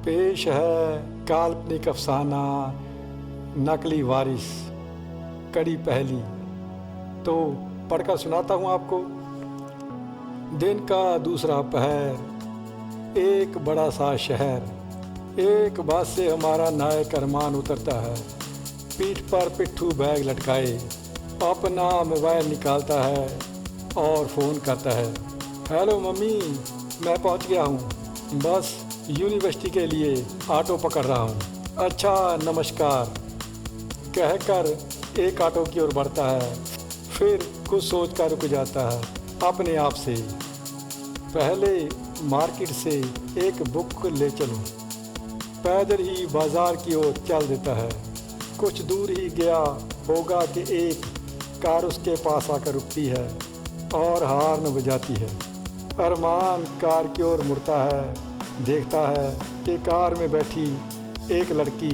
पेश है काल्पनिक अफसाना नकली वारिस, कड़ी पहली। तो पढ़कर सुनाता हूँ आपको। दिन का दूसरा पहर, एक बड़ा सा शहर, एक बात से हमारा नायक अरमान उतरता है। पीठ पर पिट्ठू बैग लटकाए अपना मोबाइल निकालता है और फ़ोन करता है। हेलो मम्मी, मैं पहुंच गया हूं, बस यूनिवर्सिटी के लिए ऑटो पकड़ रहा हूं। अच्छा नमस्कार कहकर एक ऑटो की ओर बढ़ता है, फिर कुछ सोच कर रुक जाता है अपने आप से। पहले मार्केट से एक बुक ले चलूं। पैदल ही बाज़ार की ओर चल देता है। कुछ दूर ही गया होगा कि एक कार उसके पास आकर रुकती है और हॉर्न बजाती है। अरमान कार की ओर मुड़ता है, देखता है कि कार में बैठी एक लड़की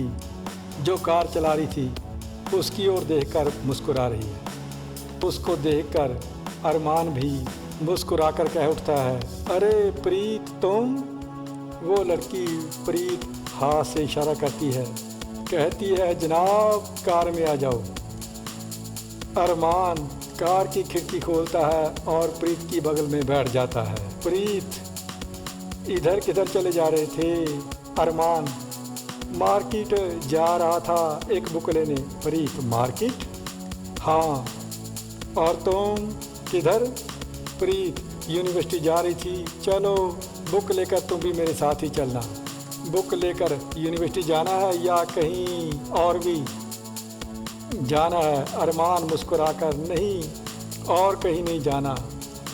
जो कार चला रही थी उसकी ओर देखकर मुस्कुरा रही है। उसको देखकर अरमान भी मुस्कुराकर कह उठता है, अरे प्रीत तुम? वो लड़की प्रीत हाथ से इशारा करती है, कहती है जनाब कार में आ जाओ। अरमान कार की खिड़की खोलता है और प्रीत की बगल में बैठ जाता है। प्रीत इधर किधर चले जा रहे थे? अरमान मार्केट जा रहा था एक बुक लेने। प्रीत मार्केट? हाँ। और तुम किधर? प्रीत यूनिवर्सिटी जा रही थी। चलो बुक लेकर तुम भी मेरे साथ ही चलना। बुक लेकर यूनिवर्सिटी जाना है या कहीं और भी जाना है? अरमान मुस्कुराकर, नहीं और कहीं नहीं जाना,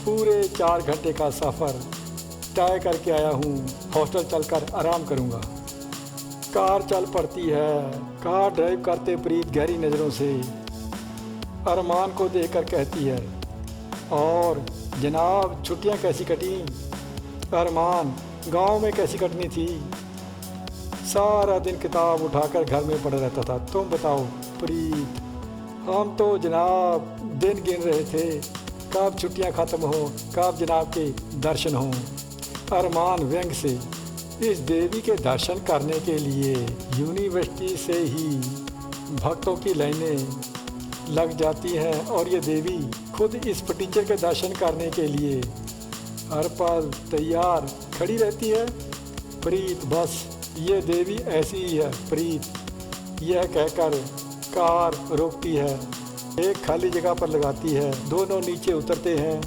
पूरे 4 घंटे का सफ़र तय करके आया हूँ, हॉस्टल चलकर आराम करूँगा। कार चल पड़ती है। कार ड्राइव करते प्रीत गहरी नज़रों से अरमान को देखकर कहती है, और जनाब छुट्टियाँ कैसी कटी? अरमान गांव में कैसी कटनी थी, सारा दिन किताब उठाकर घर में पढ़ा रहता था। तुम बताओ? प्रीत हम तो जनाब दिन गिन रहे थे, कब छुट्टियां ख़त्म हो, कब जनाब के दर्शन हों। अरमान व्यंग से, इस देवी के दर्शन करने के लिए यूनिवर्सिटी से ही भक्तों की लाइनें लग जाती हैं और ये देवी खुद इस टीचर के दर्शन करने के लिए हर पल तैयार खड़ी रहती है। प्रीत बस ये देवी ऐसी ही है प्रीत। यह कहकर कार रोकती है, एक खाली जगह पर लगाती है। दोनों नीचे उतरते हैं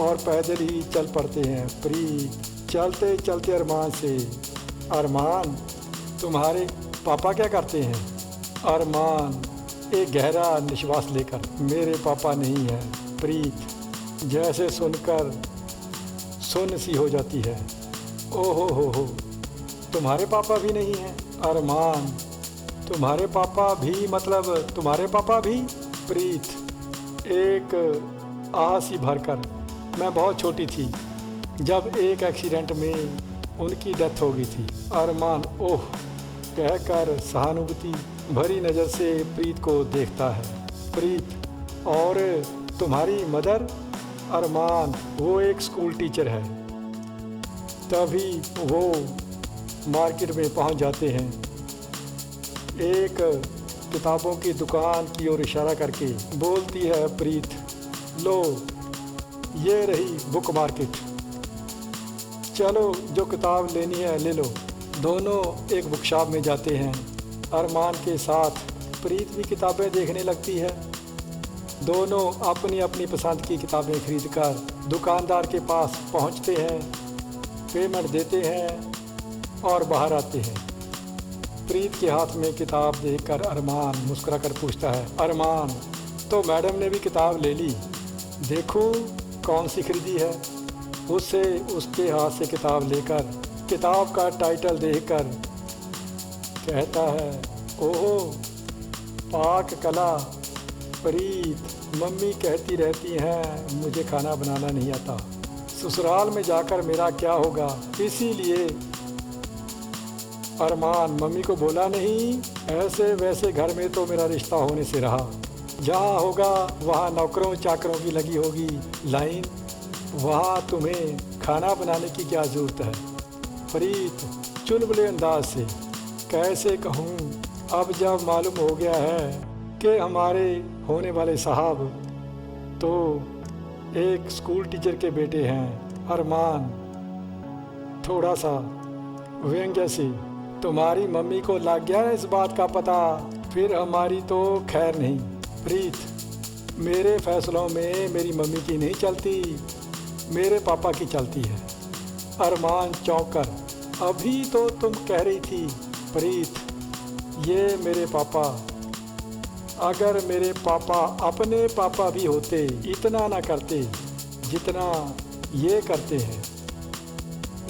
और पैदल ही चल पड़ते हैं। प्रीत चलते चलते अरमान से, अरमान तुम्हारे पापा क्या करते हैं? अरमान एक गहरा निश्वास लेकर, मेरे पापा नहीं है। प्रीत जैसे सुनकर सुन्न सी हो जाती है। ओहो हो, तुम्हारे पापा भी नहीं हैं? अरमान तुम्हारे पापा भी, मतलब तुम्हारे पापा भी? प्रीत एक आस ही भरकर, मैं बहुत छोटी थी जब एक एक्सीडेंट में उनकी डेथ हो गई थी। अरमान ओह कहकर सहानुभूति भरी नज़र से प्रीत को देखता है। प्रीत और तुम्हारी मदर? अरमान वो एक स्कूल टीचर है। तभी वो मार्केट में पहुंच जाते हैं। एक किताबों की दुकान की ओर इशारा करके बोलती है प्रीत, लो ये रही बुक मार्केट, चलो जो किताब लेनी है ले लो। दोनों एक बुक शॉप में जाते हैं। अरमान के साथ प्रीत भी किताबें देखने लगती है। दोनों अपनी अपनी पसंद की किताबें खरीदकर दुकानदार के पास पहुंचते हैं, पेमेंट देते हैं और बाहर आते हैं। प्रीत के हाथ में किताब देखकर अरमान मुस्कुराकर पूछता है, अरमान तो मैडम ने भी किताब ले ली, देखो कौन सी खरीदी है? उससे उसके हाथ से किताब लेकर किताब का टाइटल देखकर कहता है, ओहो पाक कला। प्रीत मम्मी कहती रहती हैं मुझे खाना बनाना नहीं आता, ससुराल में जाकर मेरा क्या होगा, इसीलिए अरमान मम्मी को बोला नहीं। ऐसे वैसे घर में तो मेरा रिश्ता होने से रहा, जहाँ होगा वहाँ नौकरों चाकरों की लगी होगी लाइन, वहाँ तुम्हें खाना बनाने की क्या ज़रूरत है। प्रीत चुलबुले अंदाज से। कैसे कहूँ, अब जब मालूम हो गया है कि हमारे होने वाले साहब तो एक स्कूल टीचर के बेटे हैं, अरमान। थोड़ा सा व्यंग्य से, तुम्हारी मम्मी को लग गया है इस बात का पता, फिर हमारी तो खैर नहीं। प्रीत, मेरे फैसलों में मेरी मम्मी की नहीं चलती, मेरे पापा की चलती है। अरमान चौंक कर, अभी तो तुम कह रही थी। प्रीत, ये मेरे पापा, अगर मेरे पापा अपने पापा भी होते इतना ना करते जितना ये करते हैं।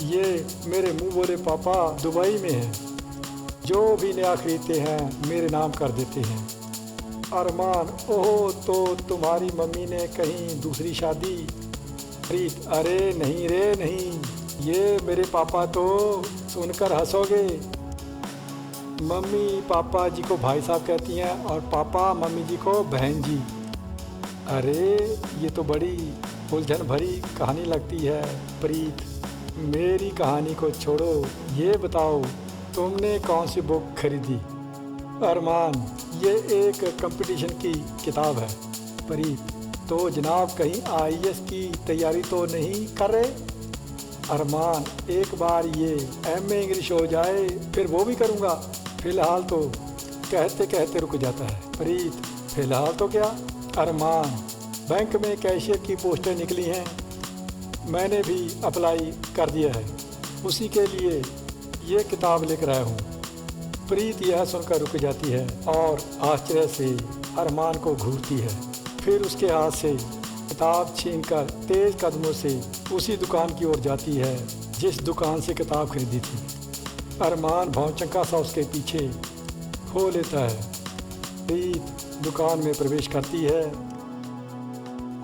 ये मेरे मुंह बोले पापा दुबई में हैं, जो भी नया खरीदते हैं मेरे नाम कर देते हैं। अरमान, ओह तो तुम्हारी मम्मी ने कहीं दूसरी शादी? प्रीत, अरे नहीं रे नहीं, ये मेरे पापा तो सुनकर हंसोगे। मम्मी पापा जी को भाई साहब कहती हैं और पापा मम्मी जी को बहन जी। अरे ये तो बड़ी उलझन भरी कहानी लगती है। प्रीत, मेरी कहानी को छोड़ो, ये बताओ तुमने कौन सी बुक खरीदी? अरमान, ये एक कंपटीशन की किताब है। प्रीत, तो जनाब कहीं आईएएस की तैयारी तो नहीं कर रहे? अरमान, एक बार ये एमए इंग्लिश हो जाए फिर वो भी करूँगा, फ़िलहाल तो कहते कहते रुक जाता है। प्रीत, फ़िलहाल तो क्या? अरमान, बैंक में कैशियर की पोस्टें निकली हैं, मैंने भी अप्लाई कर दिया है, उसी के लिए ये किताब लेकर आया हूँ। प्रीत यह सुनकर रुक जाती है और आश्चर्य से अरमान को घूरती है, फिर उसके हाथ से किताब छीनकर तेज़ कदमों से उसी दुकान की ओर जाती है जिस दुकान से किताब खरीदी थी। अरमान भौचक्का सा उसके पीछे हो लेता है। प्रीत दुकान में प्रवेश करती है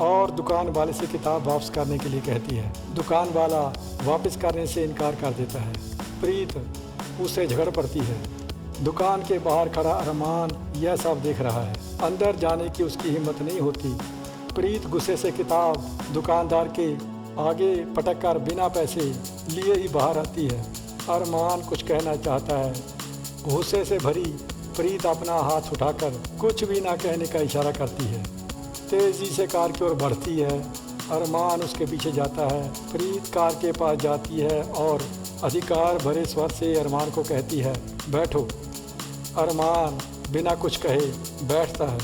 और दुकान वाले से किताब वापस करने के लिए कहती है। दुकान वाला वापस करने से इनकार कर देता है। प्रीत उससे झगड़ पड़ती है। दुकान के बाहर खड़ा अरमान यह सब देख रहा है, अंदर जाने की उसकी हिम्मत नहीं होती। प्रीत गुस्से से किताब दुकानदार के आगे पटक कर बिना पैसे लिए ही बाहर आती है। अरमान कुछ कहना चाहता है, गुस्से से भरी प्रीत अपना हाथ उठाकर कुछ भी ना कहने का इशारा करती है। तेज़ी से कार की ओर बढ़ती है। अरमान उसके पीछे जाता है। प्रीत कार के पास जाती है और अधिकार भरे स्वर से अरमान को कहती है, बैठो। अरमान बिना कुछ कहे बैठता है।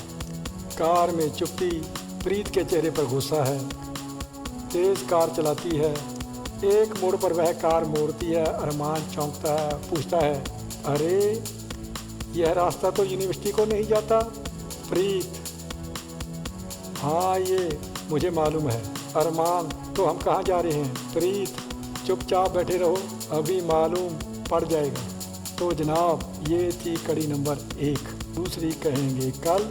कार में चुप्पी, प्रीत के चेहरे पर गुस्सा है। तेज़ कार चलाती है। एक मोड़ पर वह कार मोड़ती है। अरमान चौंकता है, पूछता है, अरे यह रास्ता तो यूनिवर्सिटी को नहीं जाता? प्रीत, हाँ ये मुझे मालूम है। अरमान, तो हम कहाँ जा रहे हैं? प्रीत, चुपचाप बैठे रहो, अभी मालूम पड़ जाएगा। तो जनाब ये थी कड़ी नंबर 1, दूसरी कहेंगे कल।